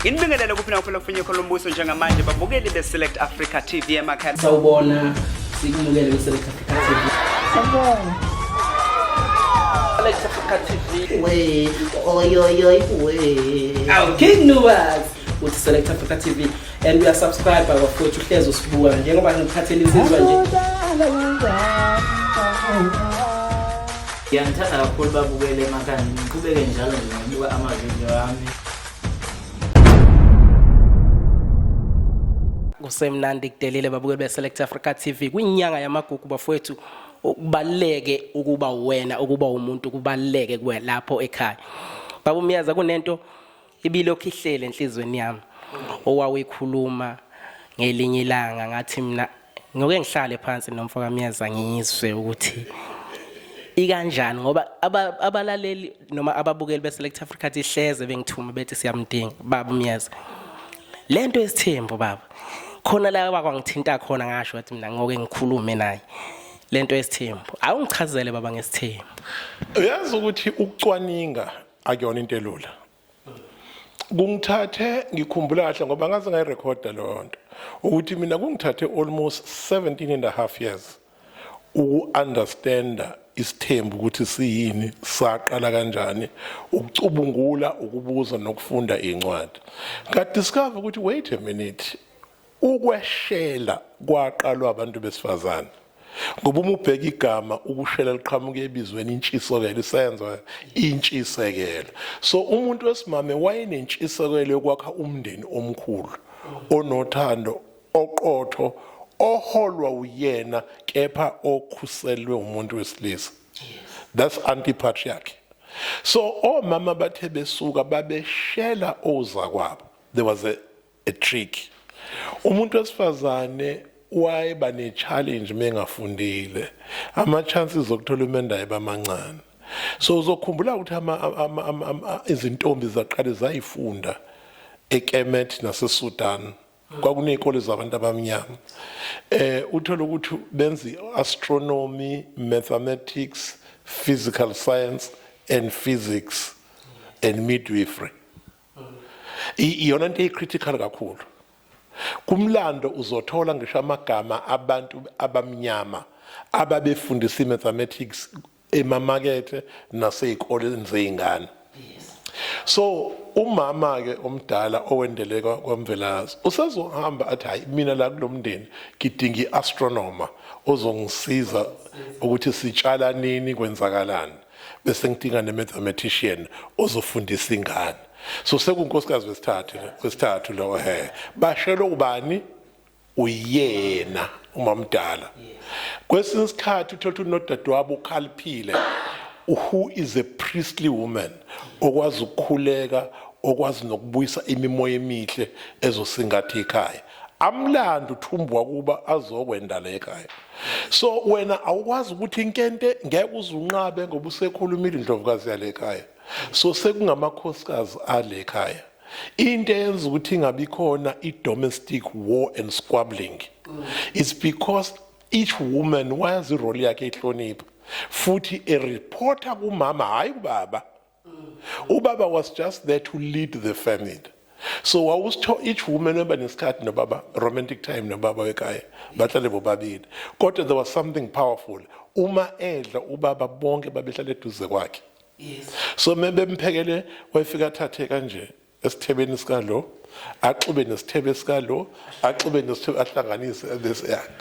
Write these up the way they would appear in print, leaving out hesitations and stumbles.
Inibingelela kuphi nakuphela kufinye khona umbuso njengamanje babukeli beSelect Africa TV emakhaya. Sawubona sikubukele beSelect Africa TV. Sawubona. Select Africa TV. We, we. Our King Nuwas with Select Africa TV and we are subscribed by bafowethu uhlezi usibuka njengoba ngikhathele izizwa nje. Ngiyangithanda kakhulu babukele emakhaya ngiqhubeke njalo ngibuka amavideo ami. Kusemnandi kudelile babukeli beSelect Africa TV kwinyanga yamagugu bafowethu ukubaleke ukuba wena ukuba umuntu kubaleke kuwe lapho ekhaya. Baba Myeza kunento ibilokhu ihlele enhlizweni yami owawekhuluma ngelinye ilanga ngathi mina ngoke ngihlale phansi nomfaka Myeza ngizwe ukuthi ikanjani ngoba abalaleli noma ababukeli beSelect Africa ihleze bengithuma bethi siyamdinga baba Myeza. Lento esithembu baba khona la bakwangithinta khona ngasho ukuthi mina ngoke ngikhulume naye lento esithembu awungichazele baba ngesithembu. Uyazi ukuthi ukucwaninga akuyona into elula. Kungithathe ngikhumbula kahle ngoba ngaze ngayirecorda lonto ukuthi mina kungithathe almost 17.5 years uku-understanda isithembu ukuthi siyini saqala kanjani ukucubungula ukubuza nokufunda incwadi ngadiscover ukuthi wait a minute ukweshela kwaqalwa abantu besifazane ngoba uma ubheka igama ukushela liqhamuka ebizweni intshisekelo isenzwa intshisekelo so umuntu wesimame wayenentshisekelo yokwakha umndeni omkhulu onothando oqotho oholwa uyena kepha okhuselwe umuntu wesilisa. That's anti-patriarchy. So omama bathe besuka babeshela ozakwabo. There was a trick. Umuntu wesifazane wayeba ne-challenge mengafundile. Ama-chances okuthola umendaye bamancane. So uzokhumbula ukuthi izintombi zaqale zayifunda eKemet naseSudan. Kwakuney'kole zabantu abamnyama. Uthola ukuthi benza astronomy, mathematics, physical science and physics and midwifery. Iyona into eyi-critical kakhulu. Kumlando uzothola ngisho amagama abantu abamnyama ababefundisa i-mathematics emamakethe nasey'koleni zey'ngane. So umama ke omdala owendeleka kwamvelazi usazohamba athi hayi mina la kulomndeni ngidinga iastronomer ozongisiza ukuthi sitshala nini kwenzakalani bese ngidinga nemathematician ozofundisa ingane so sekunkosikazi wesithathu lo bashelo ubani uyena umamdala kwesinye isikhathi uthola unodadewabo ukhaliphile who is a priestly woman okwazi ukukhuleka okwazi nokubuyisa imimoya emihle ezosingatha ekhaya amlando uthumbwa kuba azokwenda la ekhaya so wena awukwazi ukuthi inkente ngeke uzunqabe ngoba usekhulumile indlovukazi yale ekhaya so sekungamakhosikazi ale ekhaya into eyenza ukuthi ingabi khona i-domestic war and squabbling it's because each woman wayazi irole yakhe ihlonipha futhi a reporter kumama hayi ubaba ubaba was just there to lead the family so each woman eba nesikhathi nobaba romantic time nobaba wekhaya bahlale bobabili kodwa there was something powerful uma edla ubaba bonke babehlala eduze kwakhe so bemphekele wayefika athathe kanje esithebeni sikalo axube nesithebe sikalo axube nesithebe ahlanganise bese yakhe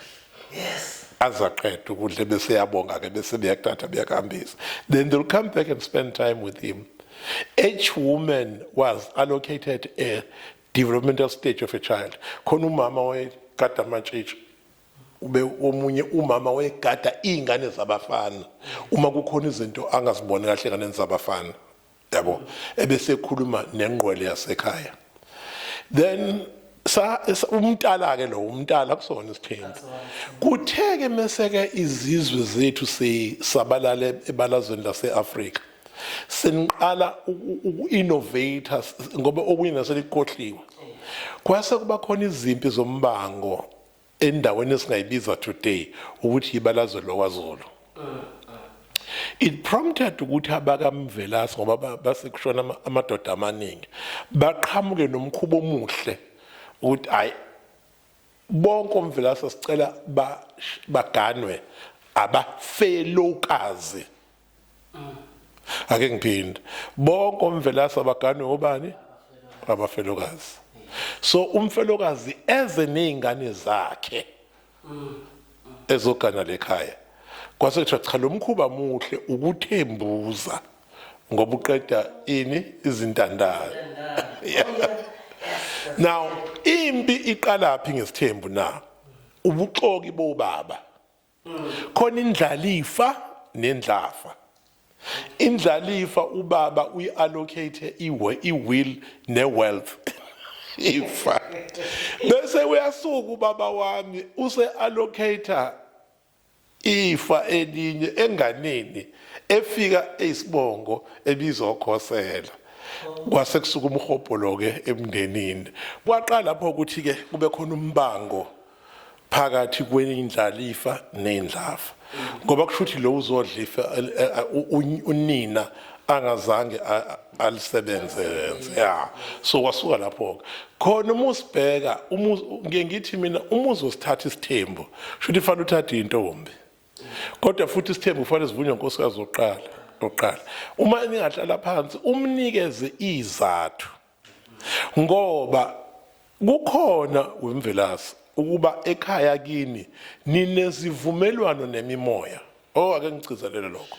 azaqeda ukudle bese yabonga ke bese beyakuthatha beyakuhambisa then they'll come back and spend time with him. Each woman was allocated a developmental stage of a child khona umama wayegada amantshitshi ube omunye umama wayegada izingane zabafana uma kukhona izinto angaziboni kahle nganeni zabafana yabo ebese ekhuluma nengqwele yasekhaya then umntala ke lo umntala kusona isithembu kutheke meseke izizwe zethu sabalala ebalazweni laseAfrika seniqala uku-innovators ngoba okunye naselikhohliwe kwase kuba khona izimpi zombango endaweni esingayibiza today ukuthi ibalazwe lokwazulu it prompted ukuthi abakamvelasi ngoba basekushona amadoda amaningi baqhamuke nomkhubo omuhle ukuthi hayi bonke omvelasi sicela baganwe abafelokazi. Ake ngiphinde, bonke omvelasi abaganwe obani? Abafelokazi. So umfelokazi eze nezingane zakhe ezogana lekhaya. Kwase kuthiwa cha lo mkhuba muhle ukuthembuza ngoba uqeda ini izintandane. Now impi iqala phi ngesithembu na? Ubuxoki bobaba. Khona indlalifa nendlafa. Indlalifa ubaba uyiallocate iwill newealth. Ifa. Bese uyasuka ubaba wami use allocator ifa elinye enganeni efika esibongo ebizokhosela. Kwase kusuka umhobholo ke emndenini. Kwaqala lapho ukuthi ke kube khona umbango phakathi kwenindlalifa nendlafa. Ngoba kushuthi lo uzodlifa unina angazange alisebenze. Yeah. So wasuka lapho. Khona umusibheka ngeke ngithi mina umuzi osithatha isithembu shuthi fanele uthathe intombi. Kodwa futhi isithembu kufanele sivunywe unkosikazi oqala. Uma ningahlala phansi umnikeze izathu. Ngoba kukhona wemvelasi ukuba ekhaya kini ninezivumelwano nemimoya. Oh ake ngicizelele lokho.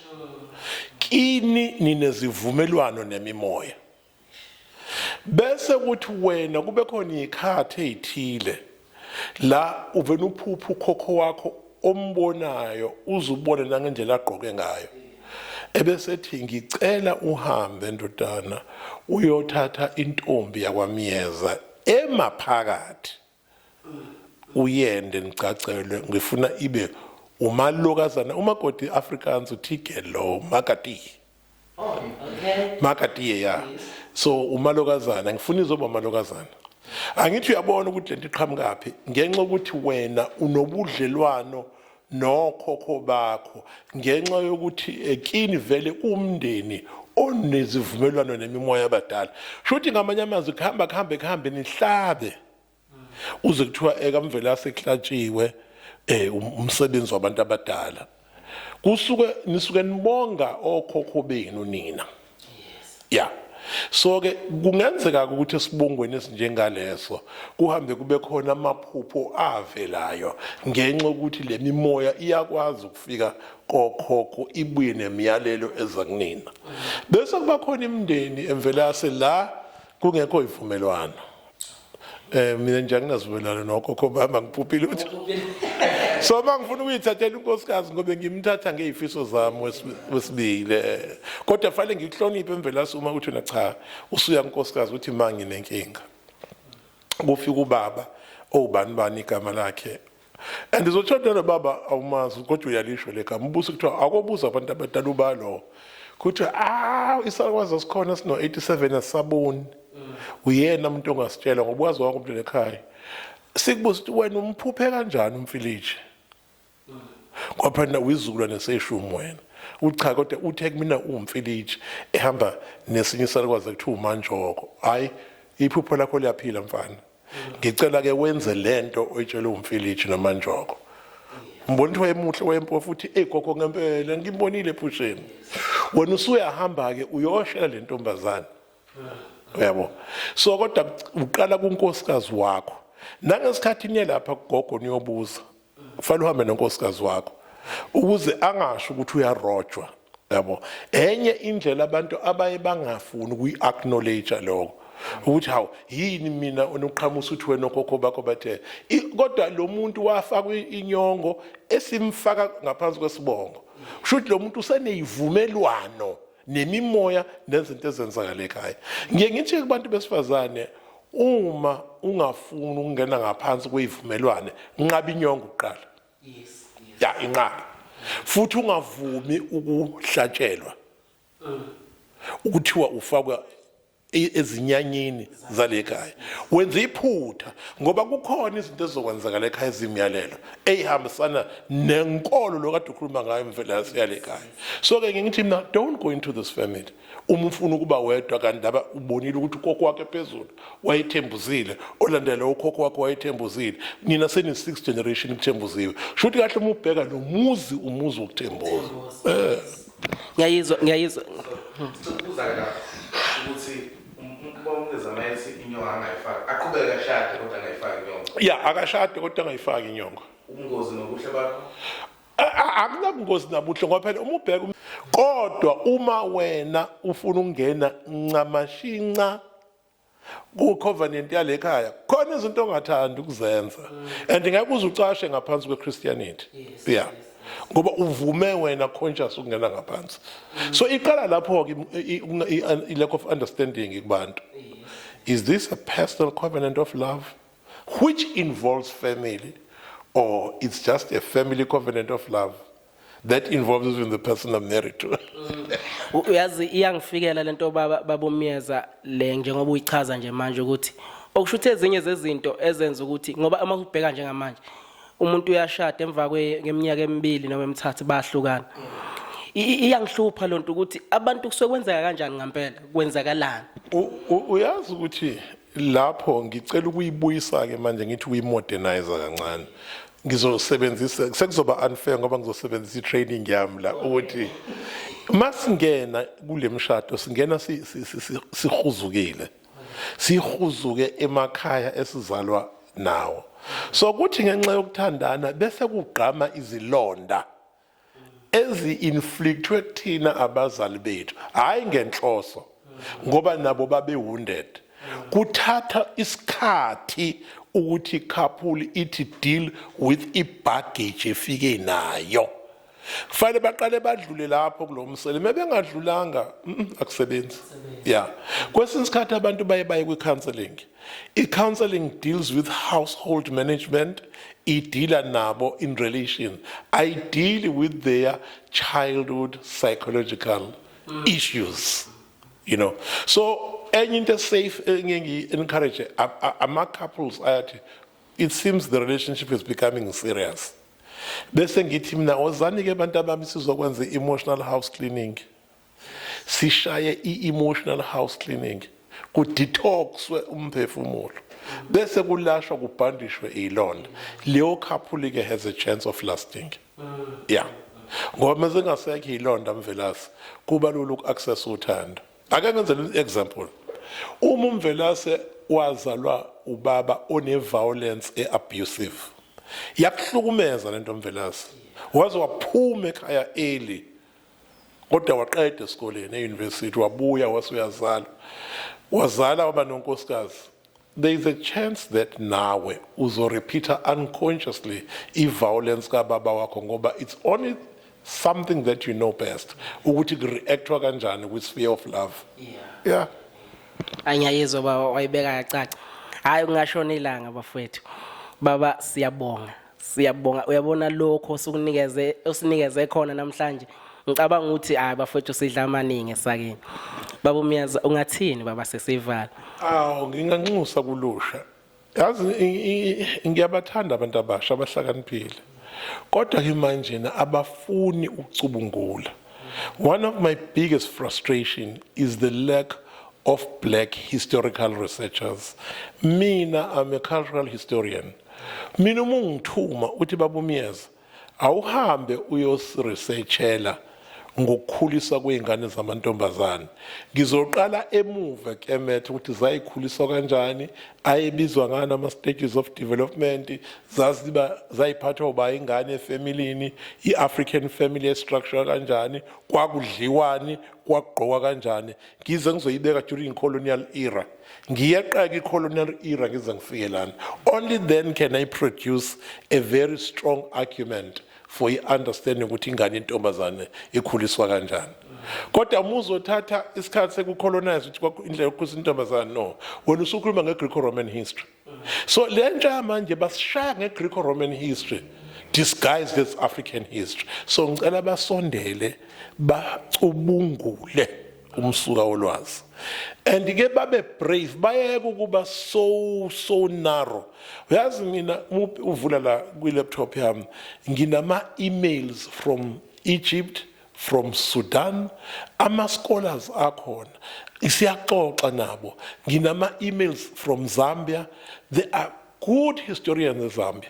Kini ninezivumelwano nemimoya. Bese kuthi wena kube khona ikhathi ezithile la uvena uphupha ukhokho wakho ombonayo uzubone nangendlela agqoke ngayo. Ebese ethi ngicela uhambe ndodana uyothatha intombi yakwaMyeza emaphakathi. Uyende ngicacele ngifuna ibe umalokazana umakoti Afrikaans uthigelo makati. Oh, okay. Makati ya. So umalokazana ngifuna izoba umalokazana. Angithi uyabona ukuthi lento iqhamuka phi ngenxa ukuthi wena unobudlelwano nokhokho bakho ngenxa yokuthi ekini vele umndeni onezivumelwano nemimoya abadala. Shuthi ngamanye amazwi kuhambe nihlabe. Uze kuthiwa ekamvelasi eklatshiwe umsebenzi wabantu abadala. Nisuke nibonga okhokho benu nina. Yeah. So ke kungenzeka ukuthi esibongweni esinjengaleso kuhambe kube khona amaphupho avelayo ngenxa ukuthi le mimoya iyakwazi ukufika kokhokho ibuye nemiyalelo eza kunina. Bese kuba khona imndeni emvelase la kungekho ivumelwano. Mina nje anginazivelana nokhokho bami ngiphuphile uthi so mangifuna ukuyithathela unkosikazi ngoba ngimthatha ngezifiso zami wesibili kodwa fanele ngikuhloniphe emvelasi uma uthi cha usuya unkosikazi uthi mangi nenkinga kufika ubaba obani igama lakhe andizothola baba awumazi kodwa uyalisho legama ubuso kuthiwa akobuza abantu abadala ubalo kuthi isakwazi sikhona sino 87 asaboni uyena umuntu ongasitshela ngoba wazi wakho umuntu ekhaya sikubuza ukuthi wena umphuphe kanjani umfilishi kwaphela uyizukulwane seshumu wena ucha kodwa uthe kumina umfilishi ehamba nesinye isakwazi ekuthiwa umanjoko hayi iphupho lakho liyaphila mfana ngicela ke wenze lento oyitshela umfilishi nomanjoko mbona ukuthi wayemuhle wayempo futhi gogo ngempela ngimbonile ephusheni wena usuyahamba ke uyoshela le ntombazana uyabo so kodwa uqala kunkosikazi wakho nangesikhathini lapha gogo niyobuza kufanele uhambe nonkosikazi wakho ukuze angasho ukuthi uyarojwa yabo enye indlela abantu abaye bangafuni ukuyi-acknowledge lokho ukuthi hawu yini mina onoqhamusa uthi wena okhokho bakho bathe kodwa lo muntu wafaka inyongo esimfaka ngaphansi kwesibongo kushuthi lo muntu useneyivumelwano nemimoya nezinto ezenzakala ekhaya ngeke ngithi kubantu besifazane uma ungafuni ukungena ngaphansi kweyivumelwane nqaba inyongo uqala Yes. ya inqaba futhi ungavumi ukuhlatshelwa ukuthiwa ufakwa ezinyanyini zalekhaya wenza iphutha ngoba kukhona izinto ezizokwenzakala ekhaya ezimiyalelo eyihambisana nenkolo lokade ukhuluma ngayo imvelaphi yalekhaya. So ke ngithi mina don't go into this family uma ufuna ukuba wedwa kanti ndaba ubonile ukuthi ukhokho wakhe phezulu wayethembuzile olandela ukhokho wakhe wayethembuzile nina seni 6th generation kuthembuziwe shuthi kahle uma ubheka lo muzi umuzi wokuthembuza. Ngiyayizwa Ukuza la ukuthi umuntu amayethi inyongo angayifaki aqhubeka ashade kodwa angayifaki inyongo. Yeah, akashade kodwa angayifaki inyongo. Ubungozi nobuhle bakho Akunabungozi nabuhle ngoba phela uma ubheka kodwa uma wena ufuna ukungena ncamashinca ku-covenant yalekhaya khona izinto ongathandi ukuzenza and ngeke uze ucashe ngaphansi kwe-Christianity. Yeah. Ngoba uvume wena conscious ukungena ngaphansi. So iqala lapho ke i-lack of understanding kubantu. Is this a personal covenant of love which involves family, or it's just a family covenant of love that involves even the person I'm married to? Uyazi iyangifikela lento baba Myeza le njengoba uyichaza nje manje ukuthi okushuthi ezinye zezinto ezenza ukuthi ngoba uma ubheka njengamanje umuntu uyashada emva kweminyaka emibili noma emithathu bahlukana. Iyangihlupha lonto ukuthi abantu kusuke kwenzeka kanjani ngempela kwenzakalani. Uyazi ukuthi lapho ngicela ukuyibuyisa ke manje ngithi uyimodernize kancane. Ngizosebenzisa sekuzoba unfair ngoba ngizosebenzisa i-training yami la ukuthi masingena kule mshado singena sihuzukile. Sihuzuke emakhaya esizalwa nawo. So kuthi ngenxa yokuthandana bese kugqama izilonda ezi-inflictwe kuthina abazali bethu hayi ngenhloso ngoba nabo babe wounded. Kuthatha isikhathi ukuthi couple ithi deal with i-baggage efike nayo. Kufanele baqale badlule lapho kulomsele mebengadlulanga akusebenzi. Yeah. Kwesinye isikhathi abantu baye kwi-counseling. I-counseling deals with household management. Idila nabo in relation. I deal with their childhood psychological issues. You know. So enye into safe encourage ama couples ayathi it seems the relationship is becoming serious. Bese ngithi mina ozani ke abantu abami sizokwenza emotional house cleaning. Sishaye i-emotional house cleaning. Ku detoxwe umphefumulo. Bese kulashwa kubhandishwe ilonda. Leyo couple ke has a chance of lasting. Yeah. Ngoba mazingasekho ilonda mvelasi kuba lulu uku-access uthando. Ake ngenze an example. Uma umvelase wazalwa ubaba one-violence abusive. Yakuhlukumeza lento mvelasi. Waze waphuma ekhaya early. Kodwa waqeda esikoleni e-university wabuya wasuyazala. Wazala waba nonkosikazi. There is a chance that nawe uzorepeata unconsciously i-violence kababa wakho ngoba it's only something that you know best. Ukuthi reactwa kanjani with sphere of love. Yeah. Angiyayizwa baba wayibeka kacaca. Hayi ungashona ilanga bafowethu. Baba siyabonga uyabona lokho osinikeze khona namhlanje ngicabanga ukuthi hayi bafowethu sidla amaningi esakeni. Baba Myeza ungathini baba sesivala? Nginganxusa kulusha. Yazi ngiyabathanda abantu abasha abahlakaniphile. Kodwa ke manje abafuni ukucubungula. One of my biggest frustration is the lack of black historical researchers. Mina, I'm a cultural historian. Mina ungithuma uthi baba Myeza awuhambe uyosiresearchela ngokukhulisa kweingane zamantombazane. Ngizoqala emuva kemethe ukuthi zayikhuliswa kanjani, ayebizwa ngani ama stages of development, zayiphathwa uba ingane efamilini, i-African family structure kanjani, kwakudliwani, kwaqokwa kanjani. Ngize ngizoyibeka during colonial era. Ngiyeqeka i-colonial era ngize ngifike lana. Only then can I produce a very strong argument for i-understanding ukuthi ingane intombazane ikhuliswa kanjani. Kodwa umuzothatha isikhathi sekucolonize ukuthi indlela yokukhulisa intombazane no. Wena usukhuluma nge-Greco-Roman history. So le ntsha manje basishaya nge-Greco-Roman history disguised as African history. So ngicela basondele bacubungule umsuka wolwazi. And ke babe brave bayeke ukuba so narrow. Uyazi mina uvula la kwi laptop yami nginama emails from Egypt, from Sudan, ama scholars akhona. Siyaxoxa nabo. Nginama emails from Zambia. They are good historians in Zambia.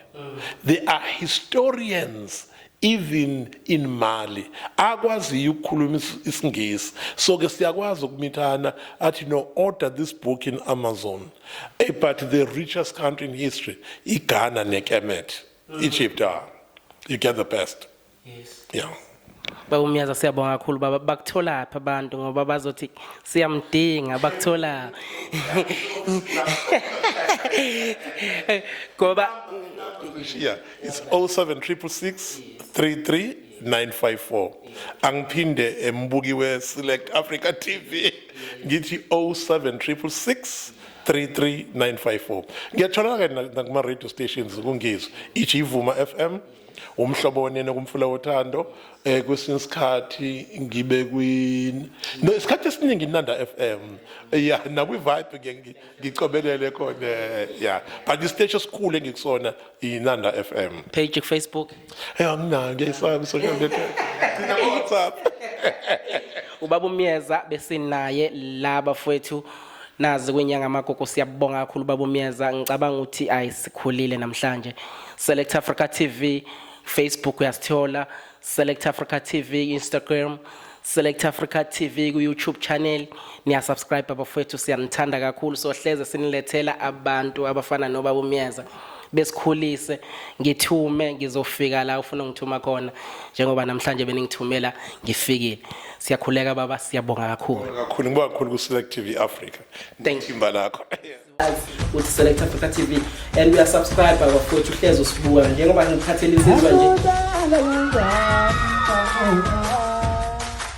They are historians even in Mali. Akwazi ukukhuluma isingisi. So ke siyakwazi ukumithana athi no, order this book in Amazon. But the richest country in history, Ghana neKemet, Egypt you get the best. Yes. Yeah. Baba Myeza siyabonga kakhulu baba, bakuthola apha abantu ngoba bazothi siyamdinga bakuthola. Ngoba Yeah, it's 07666 33 954. Angiphinde embuki we Select Africa TV. Ngithi 07666 33 954. Ngiyatholakala nakuma radio stations kungizwe. Ivuma FM, umhlobo wenene kumfula wothando, kwesinye isikhathi ngibe no isikhathi esiningi Nanda FM. Yeah, nakwi vibe ke ngicobelele khona, yeah. But the station school engikusona iNanda FM. page Facebook. Angina ngiyisaba social network. Sina WhatsApp. Ubaba Myeza besinaye laba fethu nazi kwenyanga amagogo siyabonga kakhulu baba Myeza. Ngicabanga ukuthi ayisikhulile namhlanje. Select Africa TV, Facebook uyasithola, Select Africa TV Instagram, Select Africa TV ku YouTube channel. Niya subscribe abafethu, siyanithanda kakhulu. So hleze sinilethela abantu abafana nobaba Myeza besikhulise, ngithume ngizofika la ufuna ngithuma khona njengoba namhlanje beningithumela ngifikile. Siyakhuleka baba, siyabonga kakhulu. Kakhulu ngibonga kakhulu ku Select TV Africa. Thank you. Imba lakho. With Select Africa TV and we are subscribed abafethu hleze usibuka njengoba ngikhathele izizwa nje.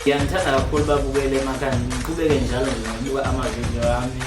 Ngiyangithanda kakhulu babukele emakhaya, ngiqhubeke njalo nje ngokubuka amavidiyo ami.